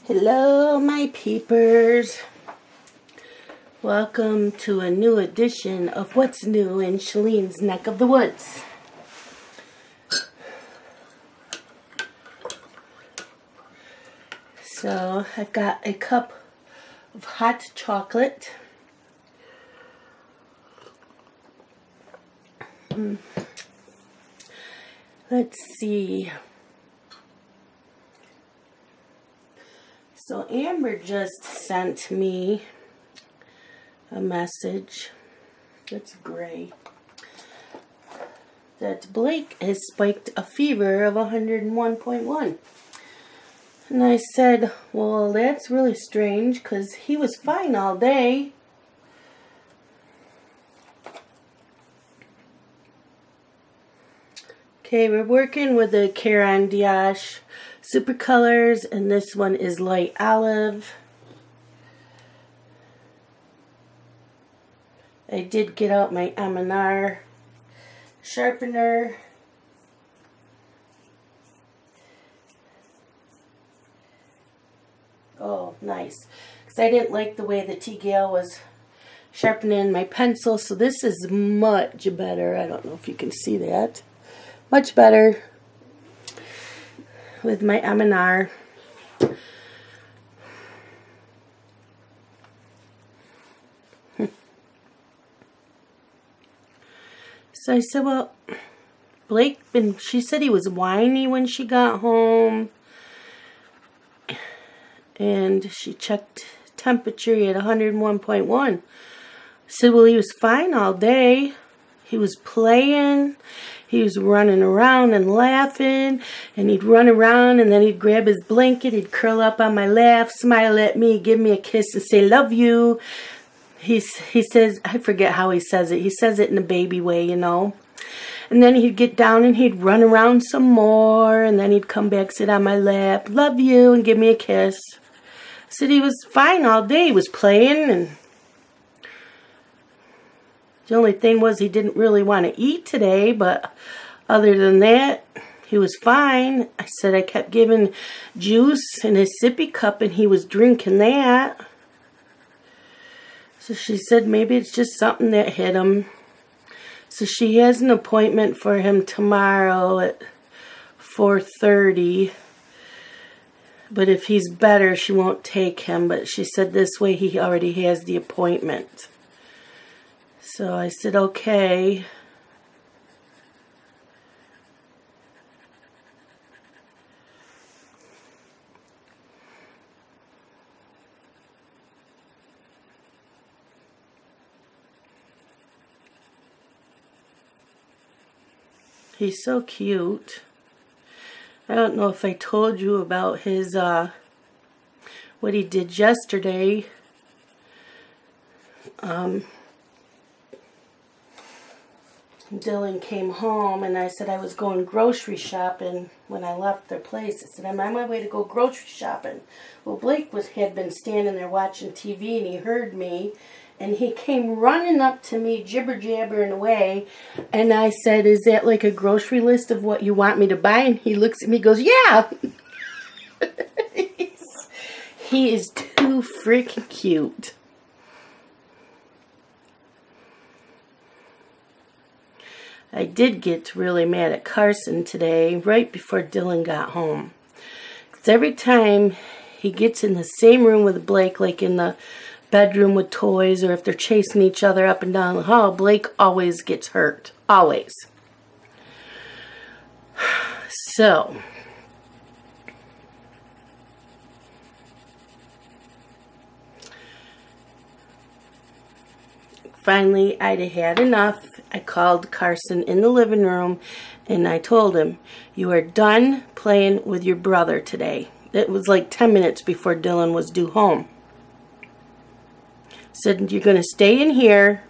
Hello, my peepers. Welcome to a new edition of What's New in Shalene's Neck of the Woods. So, I've got a cup of hot chocolate. Let's see. So Amber just sent me a message. It's gray. That Blake has spiked a fever of 101.1. And I said, well, that's really strange because he was fine all day. Okay, we're working with the Caron d'Ache Super Colors, and this one is Light Olive. I did get out my M&R sharpener. Oh, nice. Because I didn't like the way the T-Gale was sharpening my pencil, so this is much better. I don't know if you can see that. Much better with my M&R. So I said, well, Blake, she said he was whiny when she got home. And she checked temperature at 101.1. I said, well, he was fine all day. He was playing. He was running around and laughing, and he'd run around, and then he'd grab his blanket, he'd curl up on my lap, smile at me, give me a kiss, and say, love you. He says, I forget how he says it. He says it in a baby way, you know. And then he'd get down, and he'd run around some more, and then he'd come back, sit on my lap, love you, and give me a kiss. I said he was fine all day. He was playing, and the only thing was he didn't really want to eat today, but other than that, he was fine. I said I kept giving juice in his sippy cup, and he was drinking that. So she said maybe it's just something that hit him. So she has an appointment for him tomorrow at 4:30. But if he's better, she won't take him. But she said this way he already has the appointment. So I said, okay. He's so cute. I don't know if I told you about his, what he did yesterday. Dylan came home, and I said I was going grocery shopping when I left their place. I said, I'm on my way to go grocery shopping. Well, Blake had been standing there watching TV, and he heard me, and he came running up to me, jibber-jabbering away, and I said, is that like a grocery list of what you want me to buy? And he looks at me and goes, yeah! He is too freaking cute. I did get really mad at Carson today, right before Dylan got home. Because every time he gets in the same room with Blake, like in the bedroom with toys, or if they're chasing each other up and down the hall, Blake always gets hurt. Always. So, finally, I'd had enough. I called Carson in the living room, and I told him, you are done playing with your brother today. It was like 10 minutes before Dylan was due home. Said, you're going to stay in here,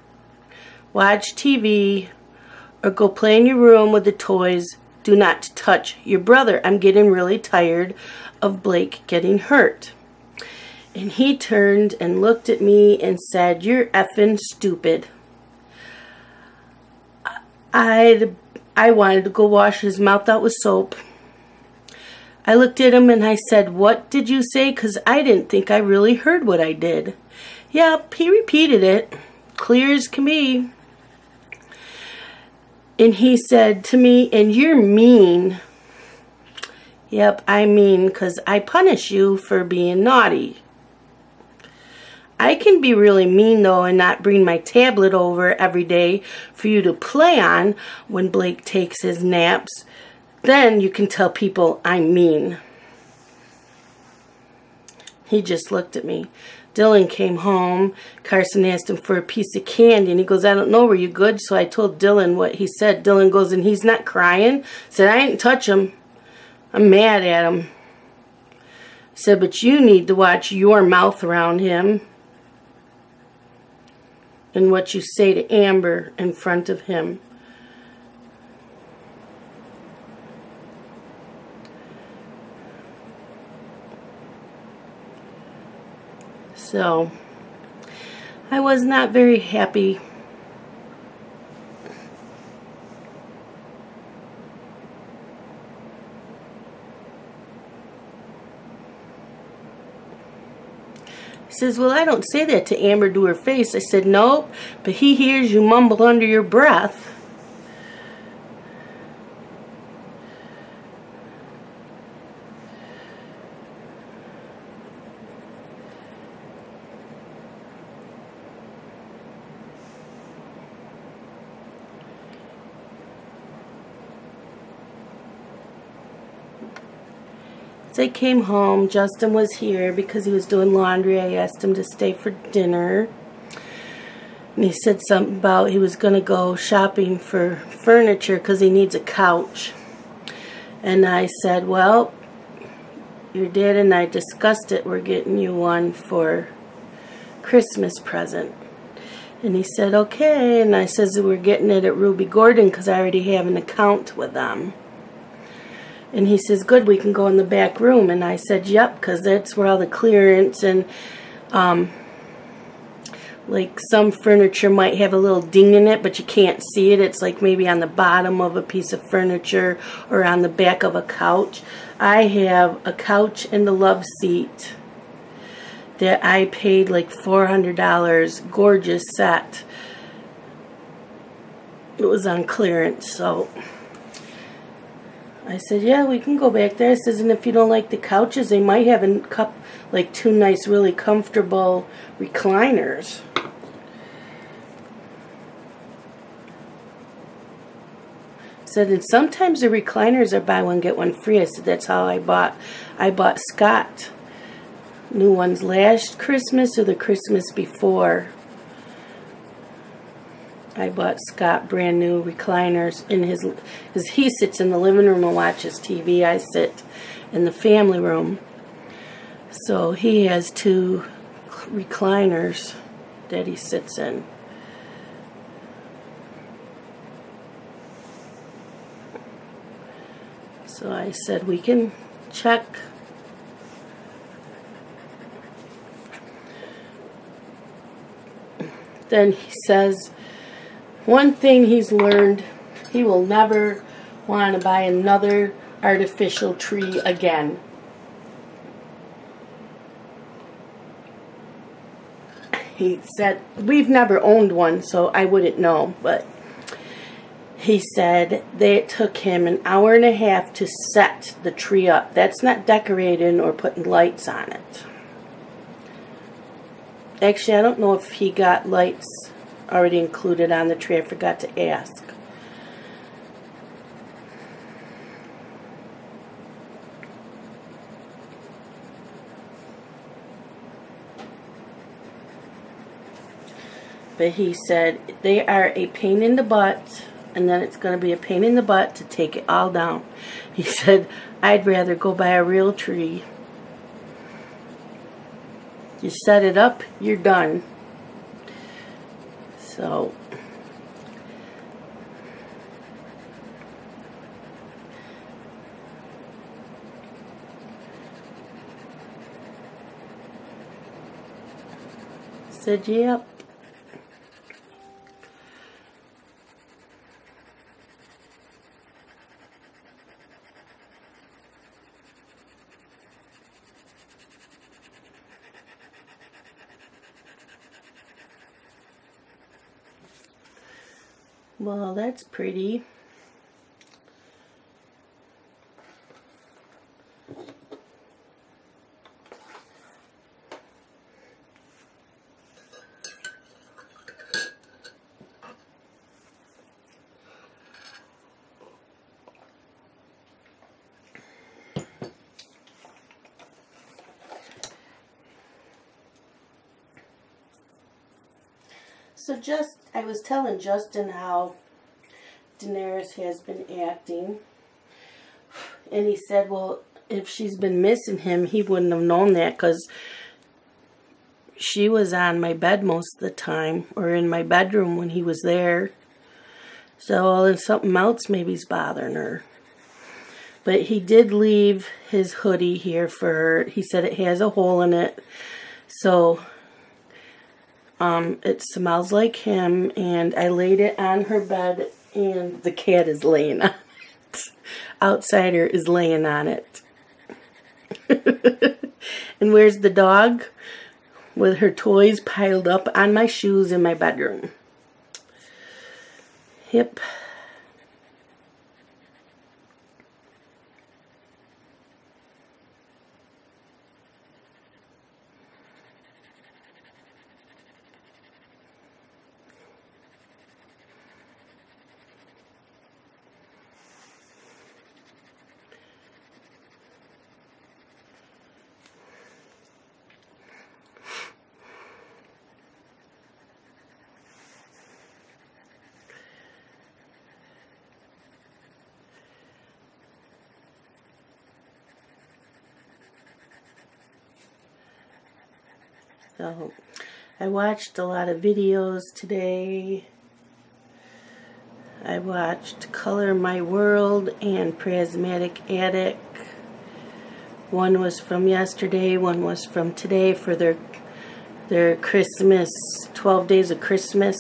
watch TV, or go play in your room with the toys. Do not touch your brother. I'm getting really tired of Blake getting hurt. And he turned and looked at me and said, you're effing stupid. I wanted to go wash his mouth out with soap. I looked at him and I said, "What did you say?" Because I didn't think I really heard what I did. Yep, he repeated it, clear as can be. And he said to me, "And you're mean." Yep, I mean, because I punish you for being naughty. I can be really mean, though, and not bring my tablet over every day for you to play on when Blake takes his naps. Then you can tell people I'm mean. He just looked at me. Dylan came home. Carson asked him for a piece of candy, and he goes, "I don't know, were you good?" So I told Dylan what he said. Dylan goes, "And he's not crying?" Said, "I didn't touch him. I'm mad at him." Said, "But you need to watch your mouth around him and what you say to Amber in front of him." So, I was not very happy. He says, "Well, I don't say that to Amber to her face." I said, "Nope, but he hears you mumble under your breath." As I came home, Justin was here because he was doing laundry. I asked him to stay for dinner. And he said something about he was going to go shopping for furniture because he needs a couch. And I said, "Well, your dad and I discussed it. We're getting you one for Christmas present." And he said, "Okay." And I says, "We're getting it at Ruby Gordon because I already have an account with them." And he says, "Good, we can go in the back room." And I said, "Yep, because that's where all the clearance and like some furniture might have a little ding in it, but you can't see it. It's like maybe on the bottom of a piece of furniture or on the back of a couch." I have a couch and a love seat that I paid like $400, gorgeous set. It was on clearance, so I said, "Yeah, we can go back there." I says, "And if you don't like the couches, they might have like two nice, really comfortable recliners." Said, "And sometimes the recliners are buy one get one free." I said, "That's how I bought Scott new ones last Christmas or the Christmas before. I bought Scott brand new recliners in because he sits in the living room and watches TV. I sit in the family room. So he has two recliners that he sits in. So I said, "We can check." Then he says, one thing he's learned, he will never want to buy another artificial tree again. He said, we've never owned one, so I wouldn't know, but he said that it took him an hour and a half to set the tree up. That's not decorating or putting lights on it. Actually, I don't know if he got lights already included on the tree. I forgot to ask. But he said they are a pain in the butt, and then it's going to be a pain in the butt to take it all down. He said, "I'd rather go buy a real tree. You set it up, you're done." So said, "Yep." Well, that's pretty. So I was telling Justin how Daenerys has been acting. And he said, well, if she's been missing him, he wouldn't have known that because she was on my bed most of the time, or in my bedroom when he was there. So then something else maybe's bothering her. But he did leave his hoodie here for her. He said it has a hole in it. So it smells like him. And I laid it on her bed and the cat is laying on it. Outsider is laying on it. And where's the dog? With her toys piled up on my shoes in my bedroom. Yep. So, I watched a lot of videos today. I watched Color My World and Prismatic Attic. One was from yesterday, one was from today for their Christmas, 12 Days of Christmas.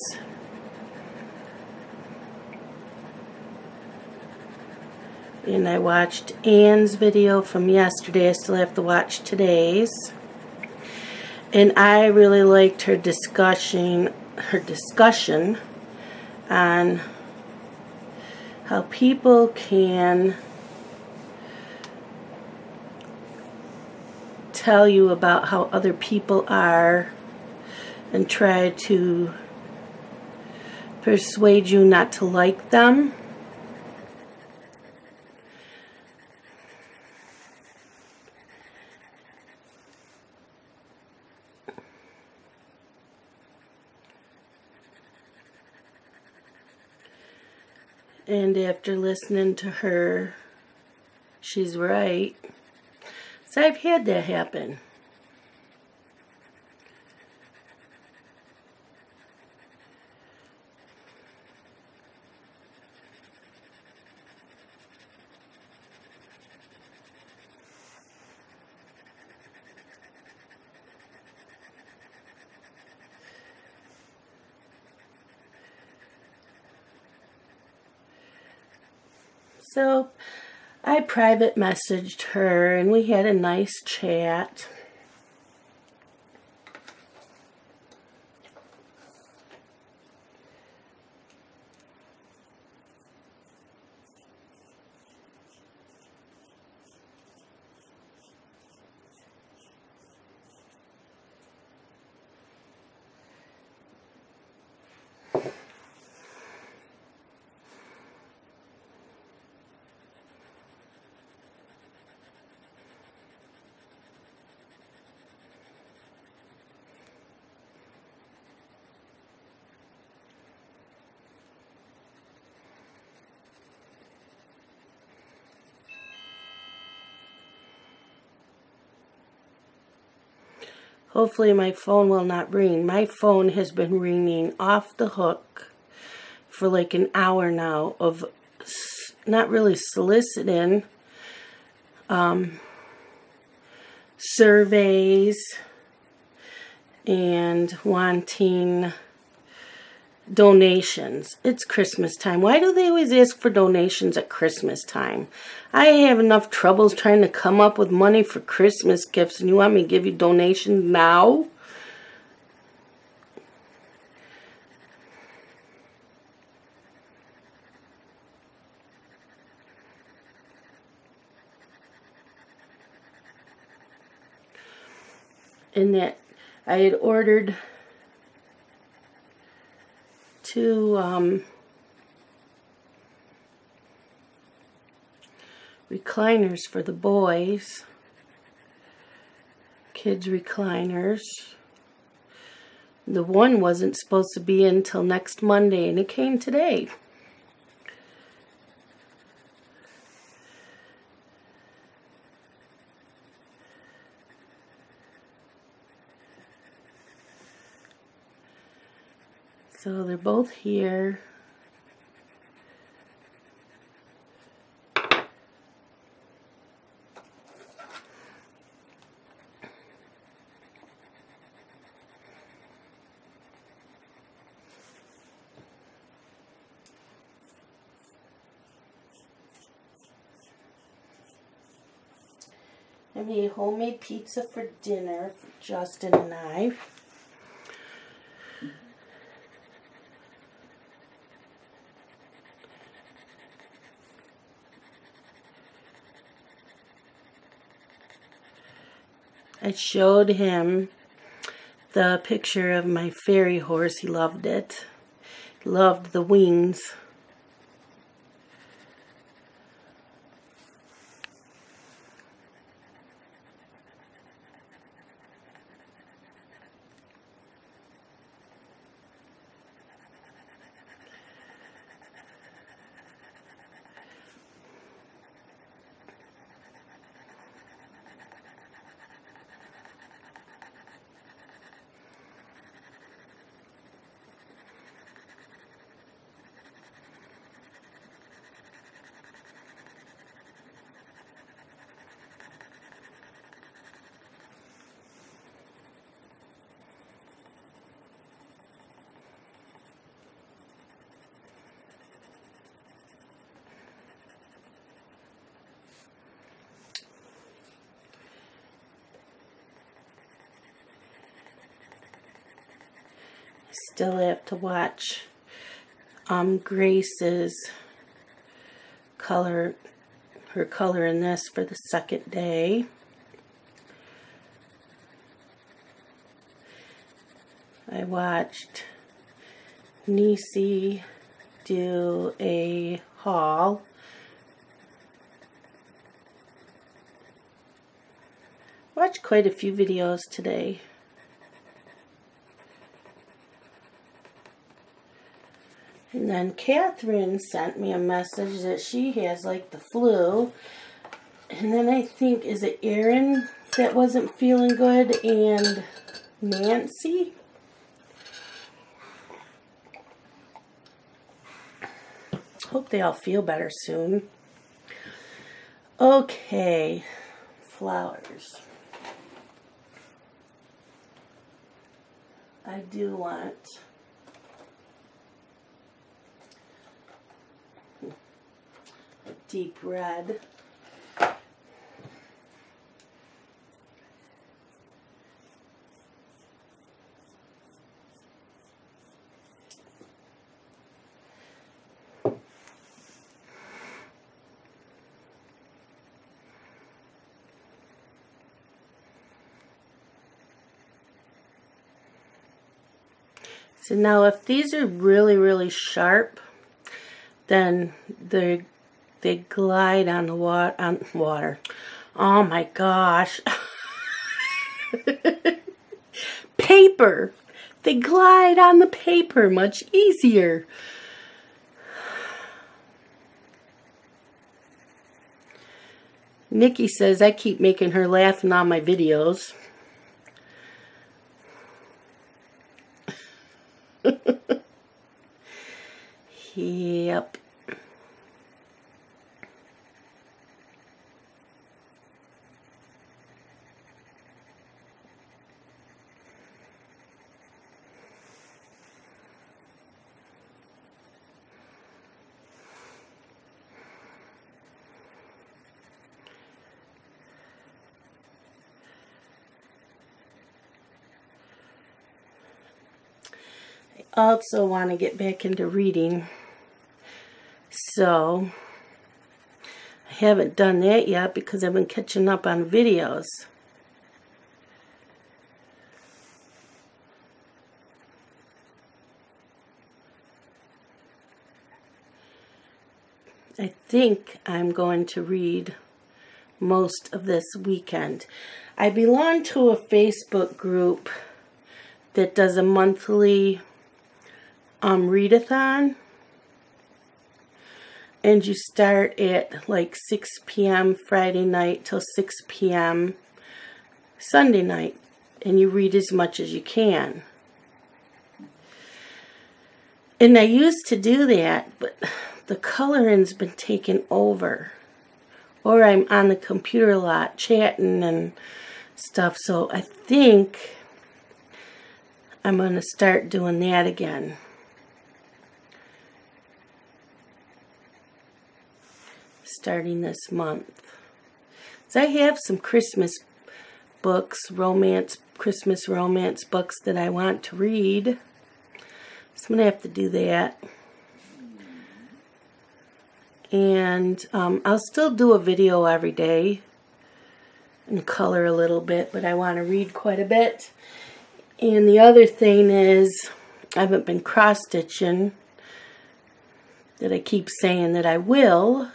And I watched Anne's video from yesterday. I still have to watch today's. And I really liked her discussion on how people can tell you about how other people are and try to persuade you not to like them. And after listening to her, she's right. So I've had that happen. So I private messaged her and we had a nice chat. Hopefully my phone will not ring. My phone has been ringing off the hook for like an hour now of not really soliciting surveys and wanting donations. It's Christmas time. Why do they always ask for donations at Christmas time? I have enough troubles trying to come up with money for Christmas gifts, and you want me to give you donations now? in that I had ordered 2 recliners for the boys, kids recliners. The one wasn't supposed to be in until next Monday, and it came today. So they're both here. I made homemade pizza for dinner for Justin and I. I showed him the picture of my fairy horse. He loved it. He loved the wings. Still have to watch Grace's color, her color in this for the second day. I watched Nisi do a haul. Watched quite a few videos today. And then Catherine sent me a message that she has like the flu. And then I think, is it Erin that wasn't feeling good and Nancy? Hope they all feel better soon. Okay, flowers. I do want a deep red. So now if these are really, really sharp, then they glide on the water. Oh my gosh. Paper. They glide on the paper much easier. Nikki says I keep making her laugh in all my videos. Yep. I also want to get back into reading. So, I haven't done that yet because I've been catching up on videos. I think I'm going to read most of this weekend. I belong to a Facebook group that does a monthly readathon. And you start at like 6 p.m. Friday night till 6 p.m. Sunday night. And you read as much as you can. And I used to do that, but the coloring's been taken over. Or I'm on the computer a lot chatting and stuff. So I think I'm going to start doing that again. Starting this month. So I have some Christmas books, Christmas romance books that I want to read. So I'm going to have to do that. And I'll still do a video every day and color a little bit, but I want to read quite a bit. And the other thing is, I haven't been cross-stitching, that I keep saying that I will.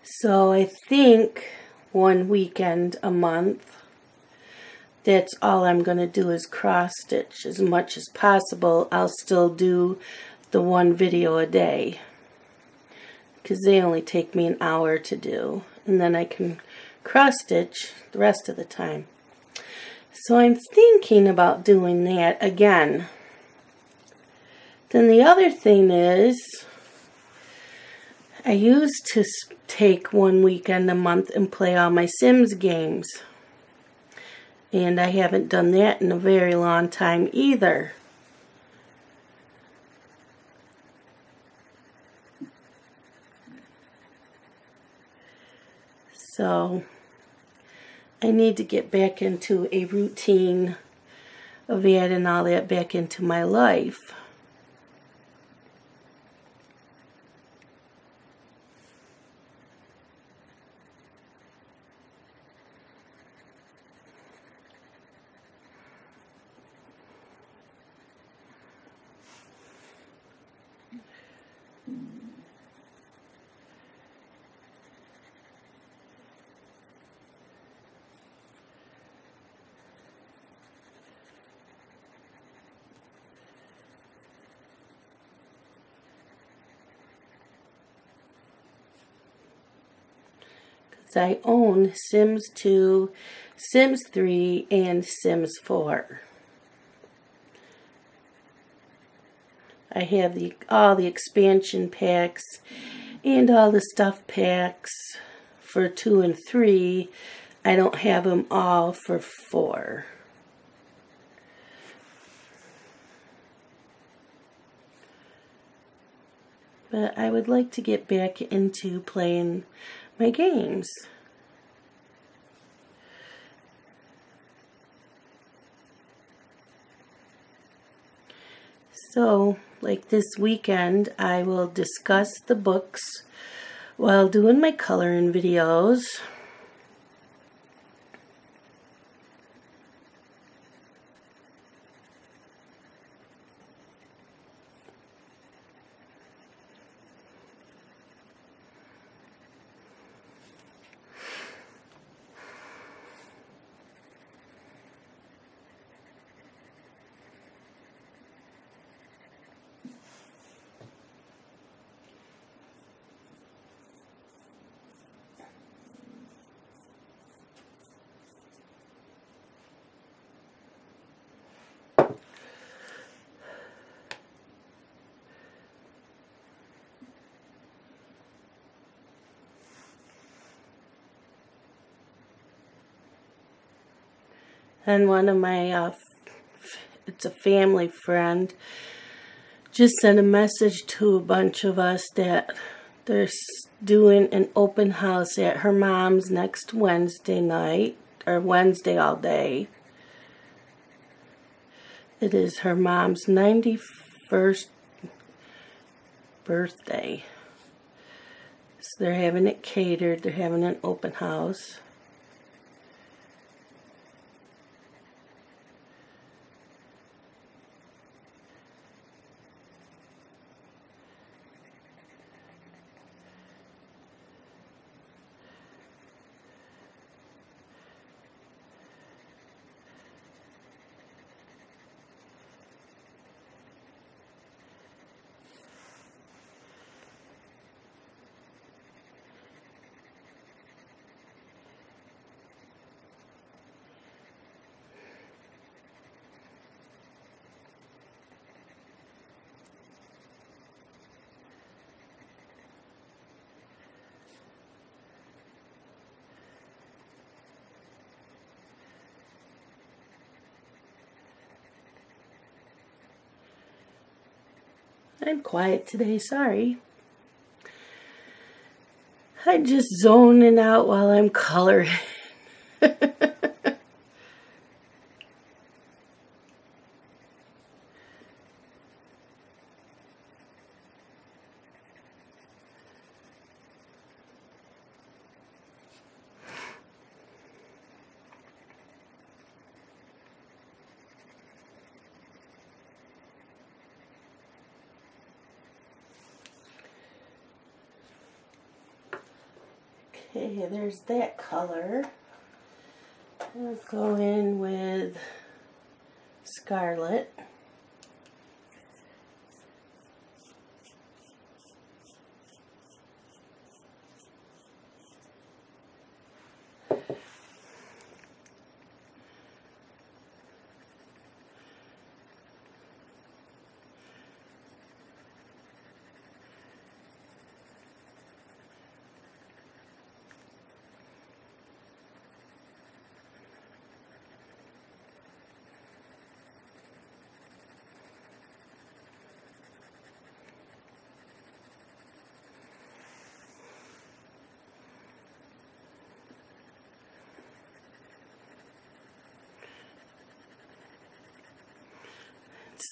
So I think one weekend a month, that's all I'm going to do is cross-stitch as much as possible. I'll still do the one video a day, because they only take me an hour to do, and then I can cross-stitch the rest of the time. So I'm thinking about doing that again. Then the other thing is, I used to take one weekend a month and play all my Sims games, and I haven't done that in a very long time either. So I need to get back into a routine of adding all that back into my life. I own Sims 2, Sims 3, and Sims 4. I have all the expansion packs and all the stuff packs for 2 and 3. I don't have them all for 4. But I would like to get back into playing my games. So, like this weekend, I will discuss the books while doing my coloring videos. And one of my, it's a family friend, just sent a message to a bunch of us that they're doing an open house at her mom's next Wednesday night, or Wednesday all day. It is her mom's 91st birthday. So they're having it catered, they're having an open house. I'm quiet today, sorry. I'm just zoning out while I'm coloring. Okay, there's that color. I'll go in with Scarlet.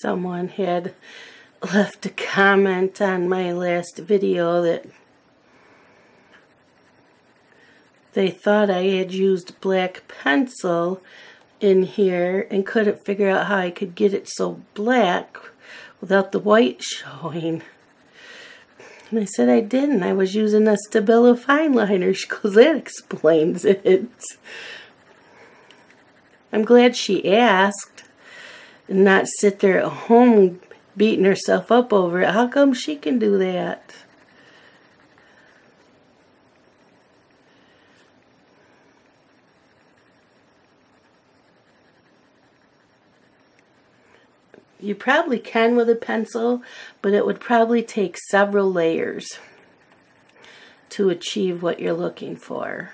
Someone had left a comment on my last video that they thought I had used black pencil in here and couldn't figure out how I could get it so black without the white showing. And I said I didn't. I was using a Stabilo fine liner. She goes, that explains it. I'm glad she asked and not sit there at home beating herself up over it. How come she can do that? You probably can with a pencil, but it would probably take several layers to achieve what you're looking for.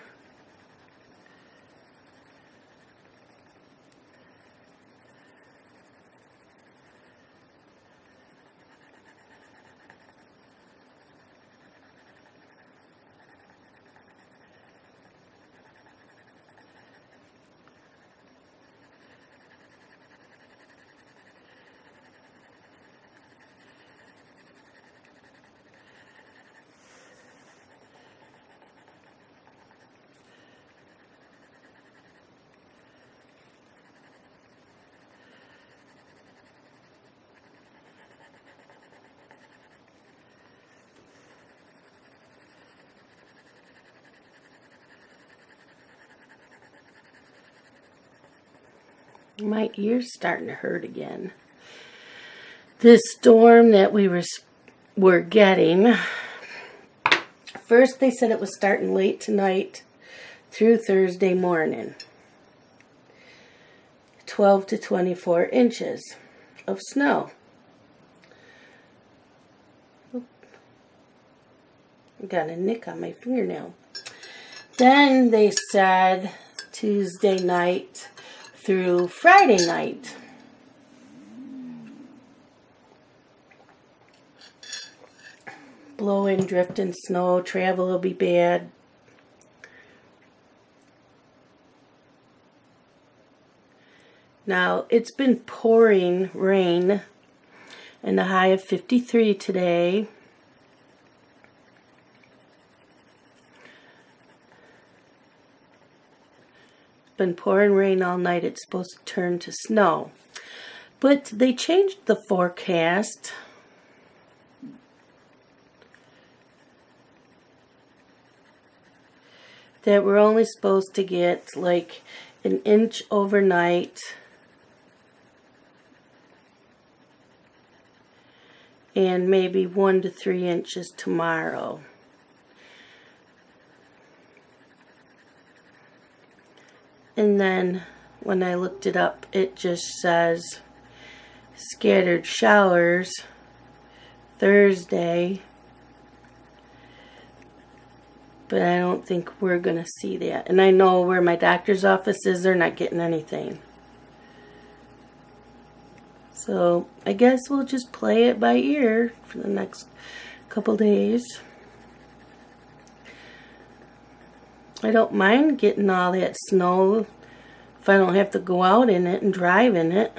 My ear's starting to hurt again. This storm that we were getting, first they said it was starting late tonight through Thursday morning. 12 to 24 inches of snow. I got a nick on my fingernail. Then they said Tuesday night through Friday night. Blowing, drifting snow, travel will be bad. Now, it's been pouring rain and a high of 53 today. Been pouring rain all night. It's supposed to turn to snow, but they changed the forecast that we're only supposed to get like an inch overnight and maybe 1 to 3 inches tomorrow. And then when I looked it up, it just says scattered showers Thursday. But I don't think we're going to see that. And I know where my doctor's office is, they're not getting anything. So I guess we'll just play it by ear for the next couple days. I don't mind getting all that snow if I don't have to go out in it and drive in it,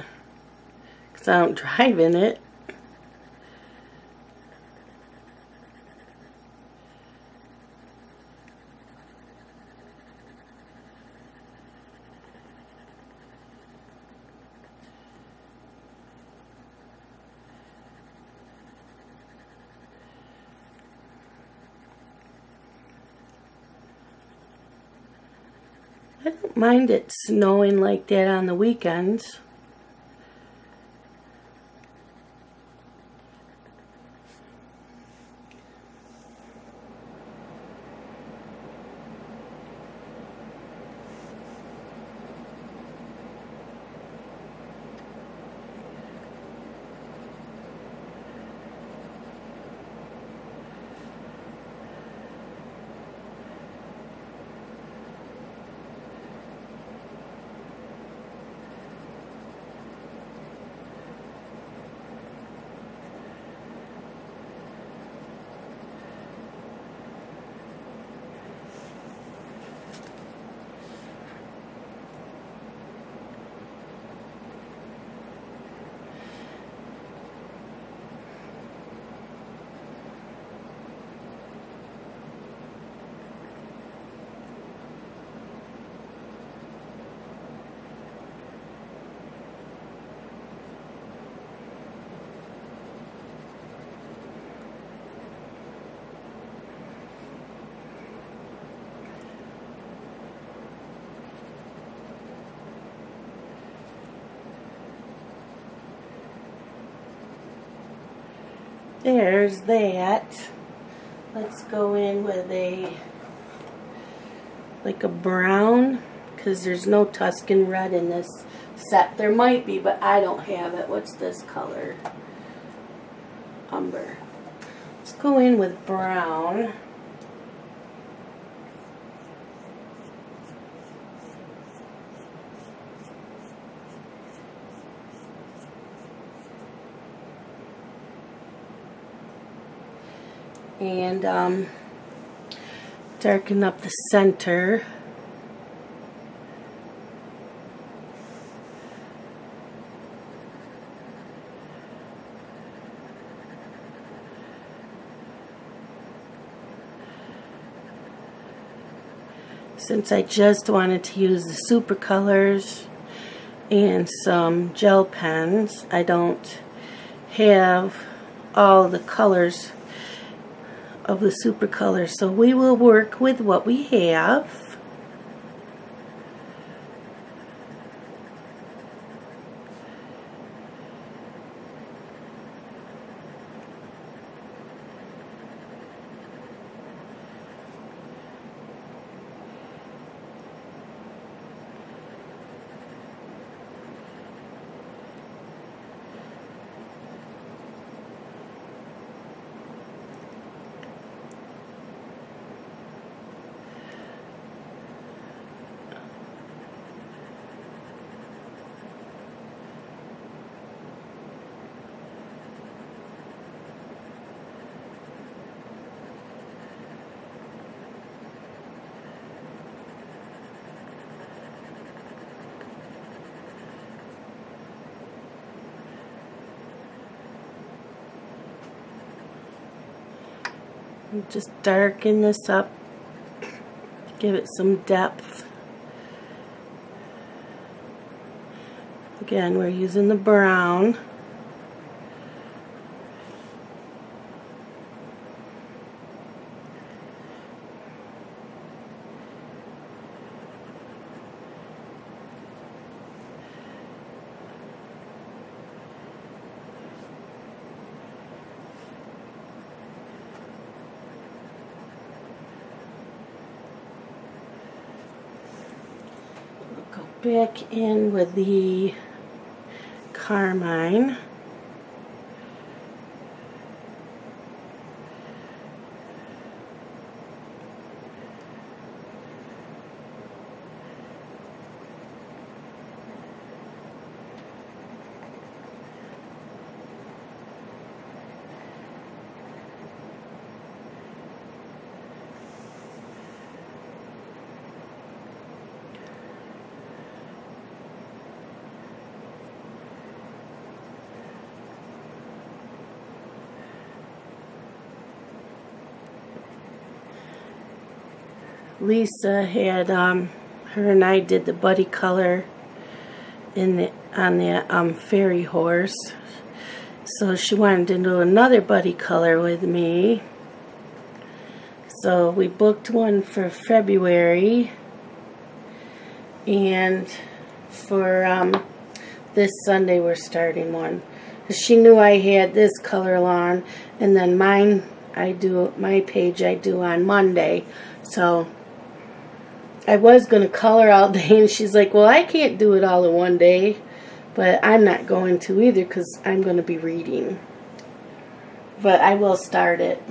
because I don't drive in it. I don't mind it snowing like that on the weekends. There's that. Let's go in with like a brown, because there's no Tuscan red in this set. There might be, but I don't have it. What's this color? Umber. Let's go in with brown. And darken up the center. Since I just wanted to use the super colors and some gel pens, I don't have all the colors of the super colors, so we will work with what we have. Just darken this up, give it some depth. Again, we're using the brown. Back in with the carmine. Lisa had, her and I did the buddy color on the fairy horse. So she wanted to do another buddy color with me. So we booked one for February. And for this Sunday we're starting one. She knew I had this color on, and then mine my page I do on Monday. So I was going to color all day, and she's like, well, I can't do it all in one day, but I'm not going to either because I'm going to be reading. But I will start it.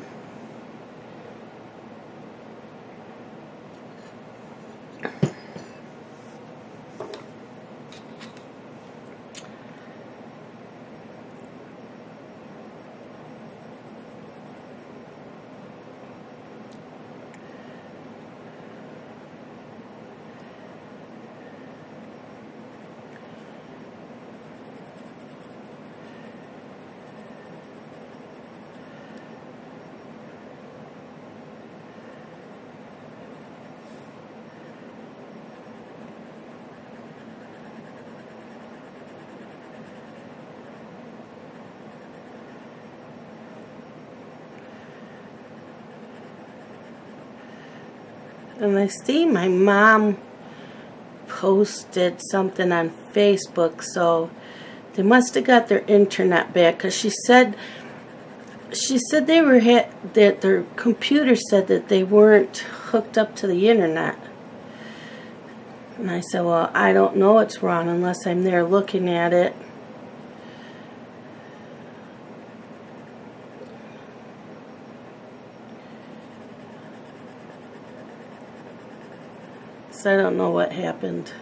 And I see my mom posted something on Facebook, so they must have got their internet back, because she said they were that their computer said that they weren't hooked up to the internet. And I said, well, I don't know what's wrong unless I'm there looking at it. So I don't know what happened.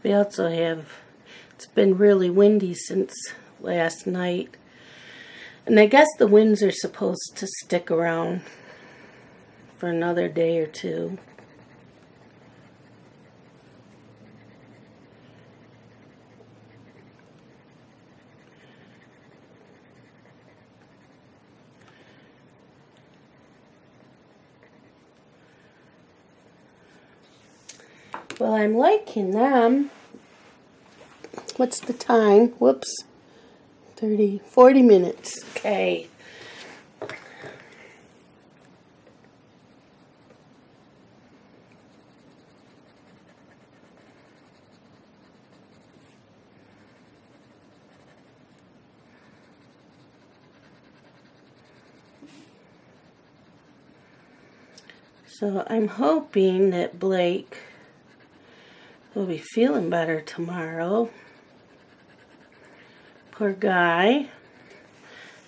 We also have, it's been really windy since last night. And I guess the winds are supposed to stick around for another day or two. Well, I'm liking them. What's the time? Whoops. 40 minutes. Okay. So I'm hoping that Blake will be feeling better tomorrow. Poor guy.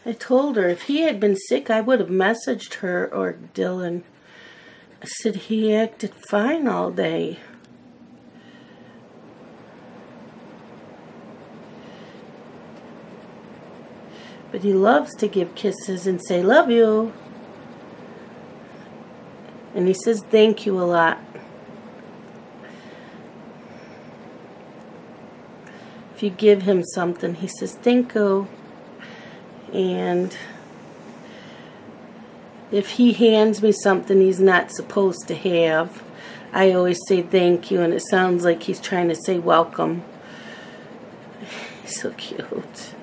I told her if he had been sick, I would have messaged her or Dylan. I said he acted fine all day. But he loves to give kisses and say, love you. And he says thank you a lot. If you give him something, he says thank you. And if he hands me something he's not supposed to have, I always say thank you, and it sounds like he's trying to say welcome. He's so cute.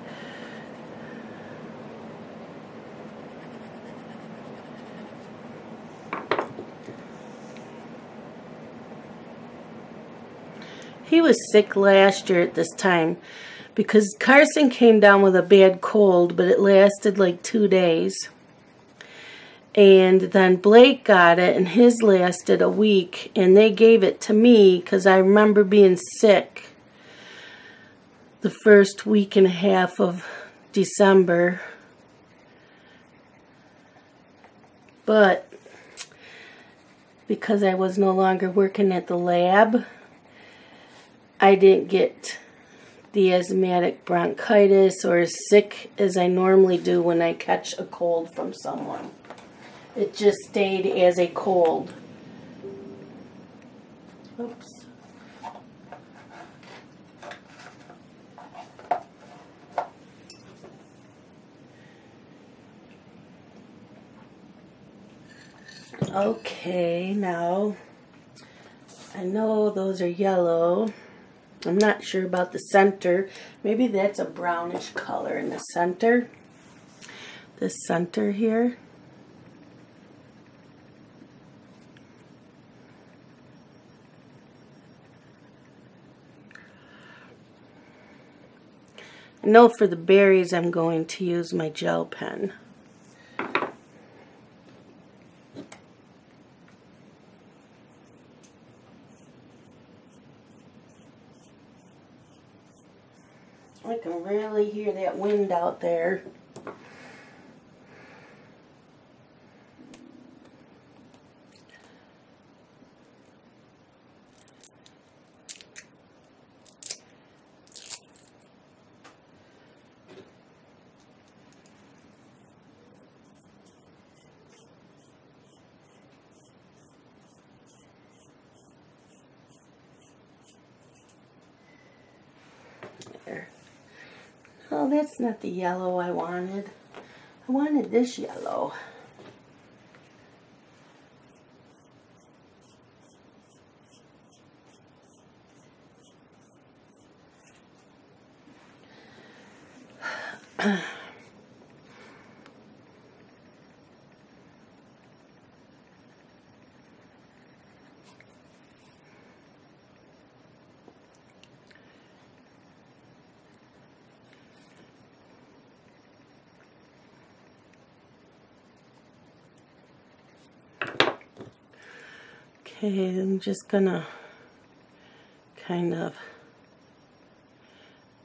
He was sick last year at this time because Carson came down with a bad cold, but it lasted like 2 days. And then Blake got it, and his lasted a week, and they gave it to me because I remember being sick the first week and a half of December. But because I was no longer working at the lab, I didn't get the asthmatic bronchitis or as sick as I normally do when I catch a cold from someone. It just stayed as a cold. Oops. Okay, now I know those are yellow. I'm not sure about the center. Maybe that's a brownish color in the center. The center here. I know for the berries I'm going to use my gel pen. I can really hear that wind out there. There. Oh, that's not the yellow I wanted. I wanted this yellow. Okay, I'm just gonna kind of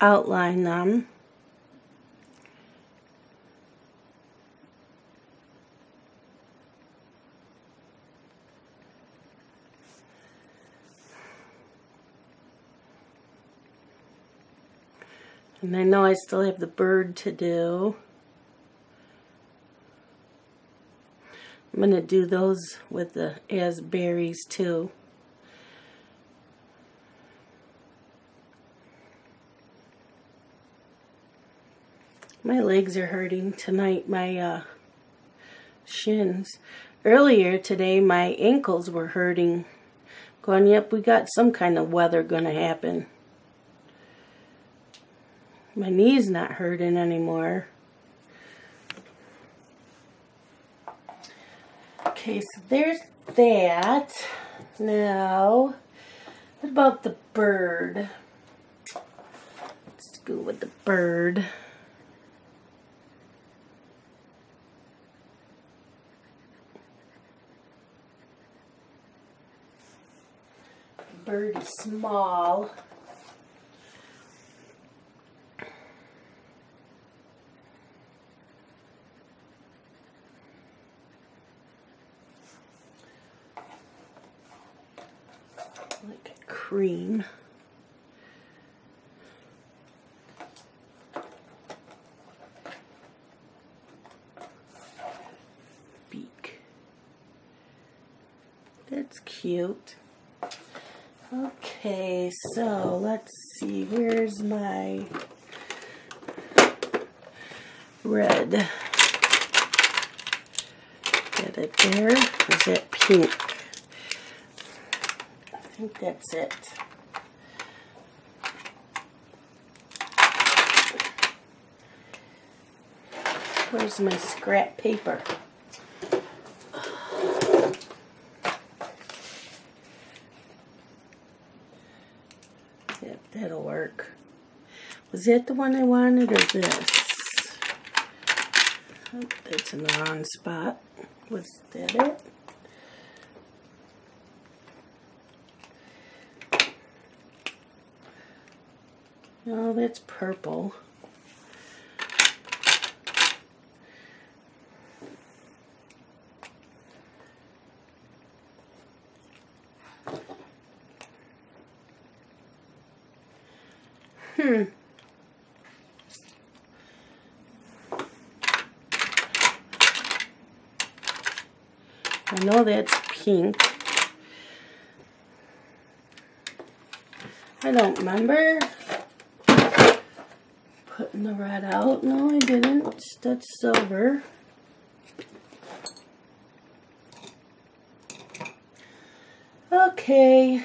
outline them. And I know I still have the bird to do. I'm going to do those with the as berries too. My legs are hurting tonight, my shins. Earlier today my ankles were hurting. Going, yep, we got some kind of weather going to happen. My knee's not hurting anymore. Okay, so there's that. Now, what about the bird? Let's go with the bird. The bird is small. Like a cream. Beak. That's cute. Okay, so let's see, where's my red? Get it there. Is that pink? I think that's it. Where's my scrap paper? that the one I wanted or this? Oh, that's in the wrong spot. Was that it? No, that's purple. I know that's pink. I don't remember putting the red out. No, I didn't. That's silver. Okay.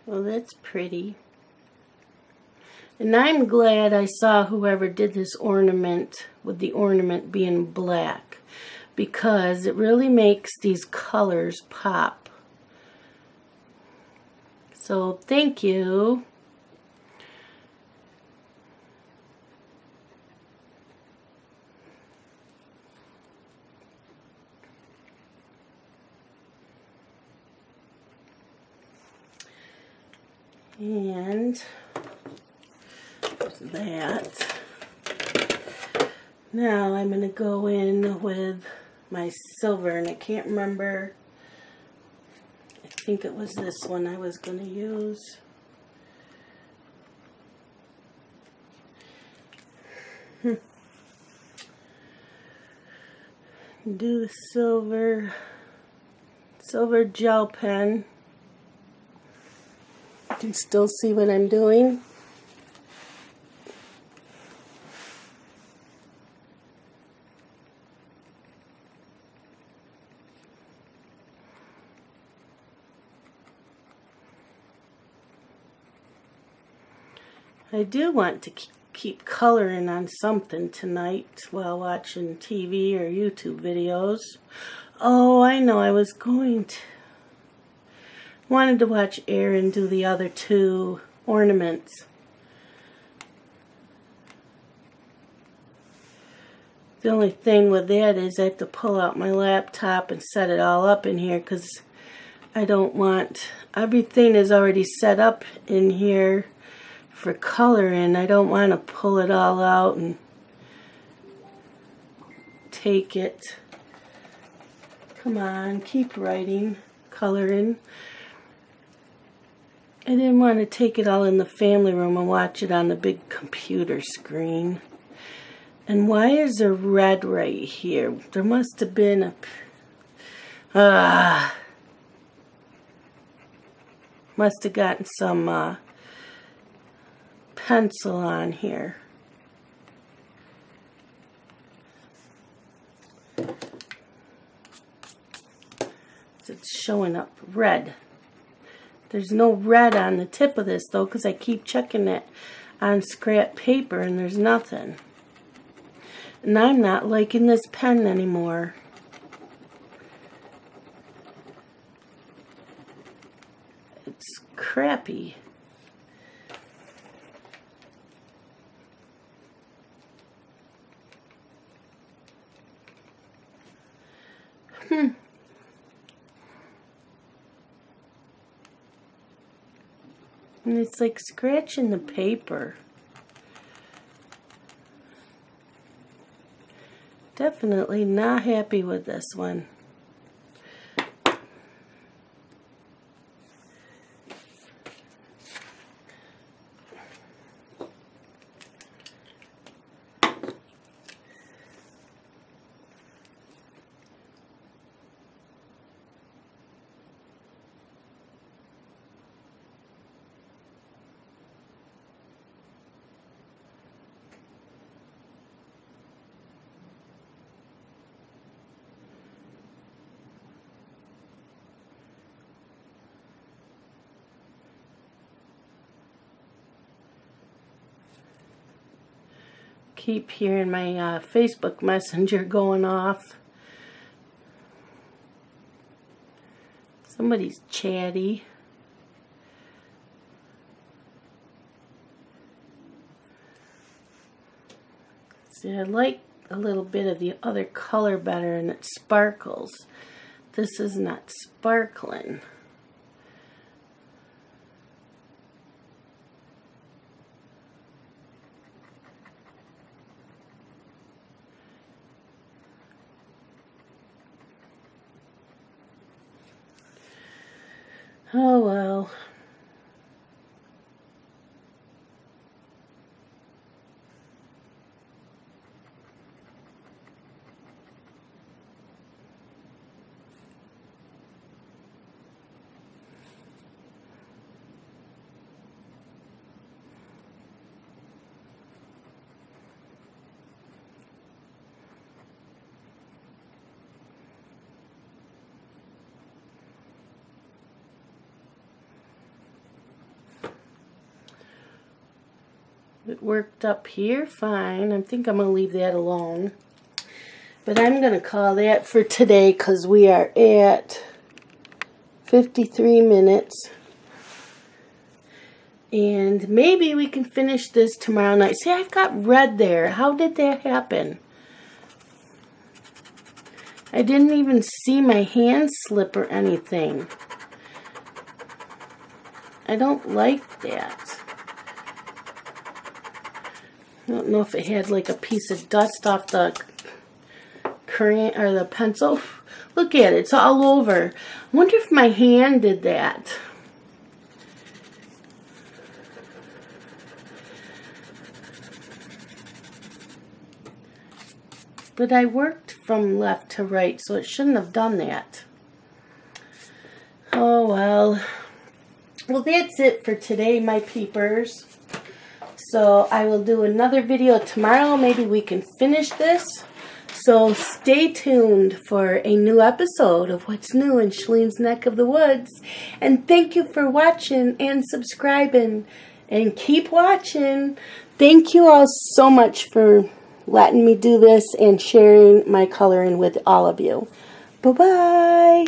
Well, that's pretty. And I'm glad I saw whoever did this ornament with the ornament being black, because it really makes these colors pop. So thank you. And that. Now I'm going to go in with my silver, and I can't remember. I think it was this one I was going to use. Do the silver gel pen. You can still see what I'm doing. I do want to keep coloring on something tonight while watching TV or YouTube videos. Oh, I know, I was going to. Wanted to watch Erin do the other two ornaments. The only thing with that is I have to pull out my laptop and set it all up in here, because I don't want, everything is already set up in here for coloring. I don't want to pull it all out and take it. Come on, keep writing, coloring. I didn't want to take it all in the family room and watch it on the big computer screen. And why is there red right here? There must have been a... must have gotten some pencil on here. It's showing up red. There's no red on the tip of this though, because I keep checking it on scrap paper and there's nothing. And I'm not liking this pen anymore. It's crappy. And it's like scratching the paper. Definitely not happy with this one. keep hearing my Facebook Messenger going off. Somebody's chatty. See, I like a little bit of the other color better, and it sparkles. This is not sparkling. Oh well. It worked up here fine. I think I'm going to leave that alone. But I'm going to call that for today because we are at 53 minutes. And maybe we can finish this tomorrow night. See, I've got red there. How did that happen? I didn't even see my hand slip or anything. I don't like that. I don't know if it had like a piece of dust off the crayon or the pencil. Look at it, it's all over. I wonder if my hand did that. But I worked from left to right, so it shouldn't have done that. Oh well. Well, that's it for today, my peepers. So I will do another video tomorrow. Maybe we can finish this. So stay tuned for a new episode of What's New in Shalene's Neck of the Woods. And thank you for watching and subscribing. And keep watching. Thank you all so much for letting me do this and sharing my coloring with all of you. Bye-bye.